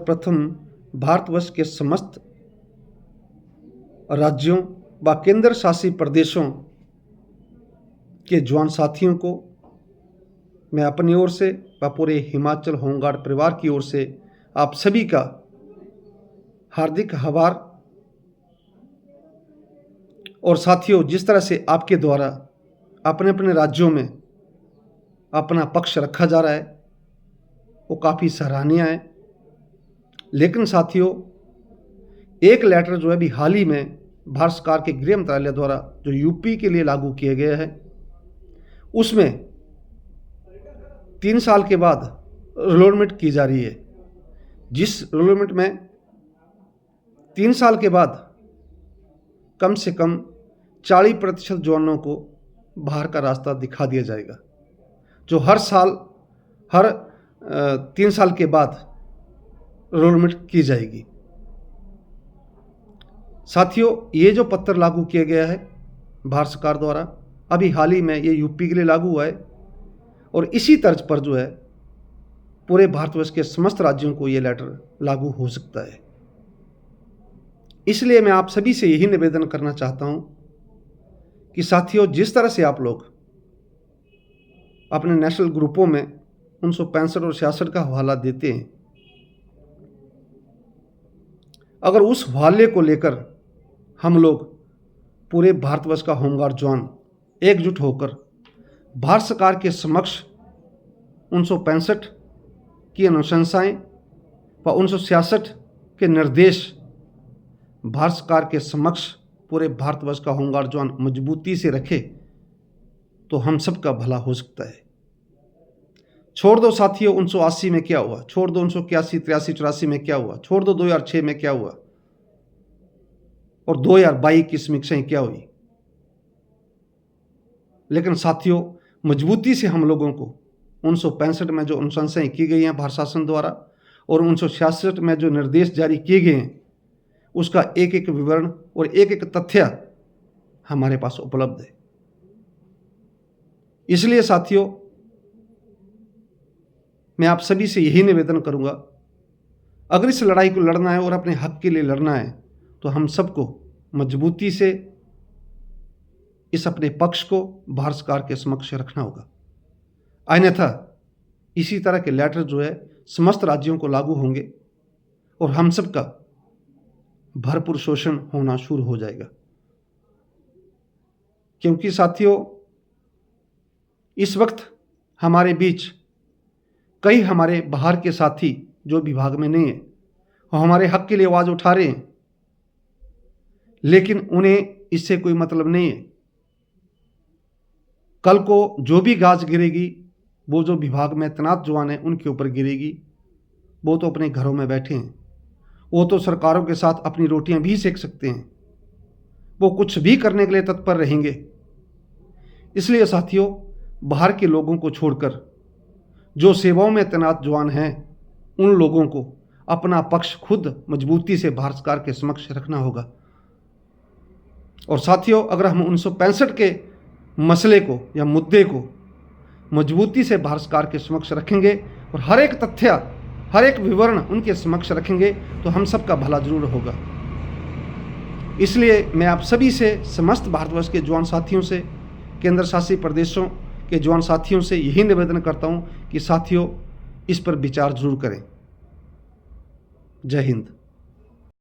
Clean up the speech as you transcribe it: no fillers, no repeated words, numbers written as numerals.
सर्वप्रथम भारतवर्ष के समस्त राज्यों व केंद्र शासित प्रदेशों के जवान साथियों को मैं अपनी ओर से व पूरे हिमाचल होमगार्ड परिवार की ओर से आप सभी का हार्दिक आभार। और साथियों, जिस तरह से आपके द्वारा अपने अपने राज्यों में अपना पक्ष रखा जा रहा है वो काफ़ी सराहनीय है। लेकिन साथियों, एक लेटर जो है अभी हाल ही में भारत सरकार के गृह मंत्रालय द्वारा जो यूपी के लिए लागू किया गया है, उसमें 3 साल के बाद रिलोटमेंट की जा रही है, जिस रिलोटमेंट में 3 साल के बाद कम से कम 40% जवानों को बाहर का रास्ता दिखा दिया जाएगा, जो हर 3 साल के बाद रिलोटमेंट की जाएगी। साथियों, ये जो पत्र लागू किया गया है भारत सरकार द्वारा, अभी हाल ही में ये यूपी के लिए लागू हुआ है और इसी तर्ज पर जो है पूरे भारतवर्ष के समस्त राज्यों को ये लेटर लागू हो सकता है। इसलिए मैं आप सभी से यही निवेदन करना चाहता हूं कि साथियों, जिस तरह से आप लोग अपने नेशनल ग्रुपों में 1965 और 66 का हवाला देते हैं, अगर उस हवाले को लेकर हम लोग पूरे भारतवर्ष का होमगार्ड जवान एकजुट होकर भारत सरकार के समक्ष 1965 की अनुशंसाएं व 1966 के निर्देश भारत सरकार के समक्ष पूरे भारतवर्ष का होमगार्ड जवान मजबूती से रखे तो हम सबका भला हो सकता है। छोड़ दो साथियों 1980 में क्या हुआ, छोड़ दो 1981, 83, 84 में क्या हुआ, छोड़ दो 2006 में क्या हुआ और 2022 की समीक्षाएं क्या हुई। लेकिन साथियों, मजबूती से हम लोगों को 1965 में जो अनुशंसाएं की गई हैं भारत शासन द्वारा और 1966 में जो निर्देश जारी किए गए हैं, उसका एक एक विवरण और एक एक तथ्य हमारे पास उपलब्ध है। इसलिए साथियों, मैं आप सभी से यही निवेदन करूंगा, अगर इस लड़ाई को लड़ना है और अपने हक के लिए लड़ना है तो हम सबको मजबूती से इस अपने पक्ष को भारत सरकार के समक्ष रखना होगा। अन्यथा इसी तरह के लेटर जो है समस्त राज्यों को लागू होंगे और हम सबका भरपूर शोषण होना शुरू हो जाएगा। क्योंकि साथियों, इस वक्त हमारे बीच कई हमारे बाहर के साथी जो विभाग में नहीं है वो हमारे हक के लिए आवाज उठा रहे हैं, लेकिन उन्हें इससे कोई मतलब नहीं है। कल को जो भी गाज गिरेगी वो जो विभाग में तैनात जवान है उनके ऊपर गिरेगी। वो तो अपने घरों में बैठे हैं, वो तो सरकारों के साथ अपनी रोटियां भी सेक सकते हैं, वो कुछ भी करने के लिए तत्पर रहेंगे। इसलिए साथियों, बाहर के लोगों को छोड़कर जो सेवाओं में तैनात जवान हैं उन लोगों को अपना पक्ष खुद मजबूती से भारत सरकार के समक्ष रखना होगा। और साथियों, अगर हम 1965 के मसले को या मुद्दे को मजबूती से भारत सरकार के समक्ष रखेंगे और हर एक तथ्य, हर एक विवरण उनके समक्ष रखेंगे तो हम सबका भला जरूर होगा। इसलिए मैं आप सभी से, समस्त भारतवर्ष के जवान साथियों से, केंद्र शासित प्रदेशों के जवान साथियों से यही निवेदन करता हूं कि साथियों, इस पर विचार जरूर करें। जय हिंद।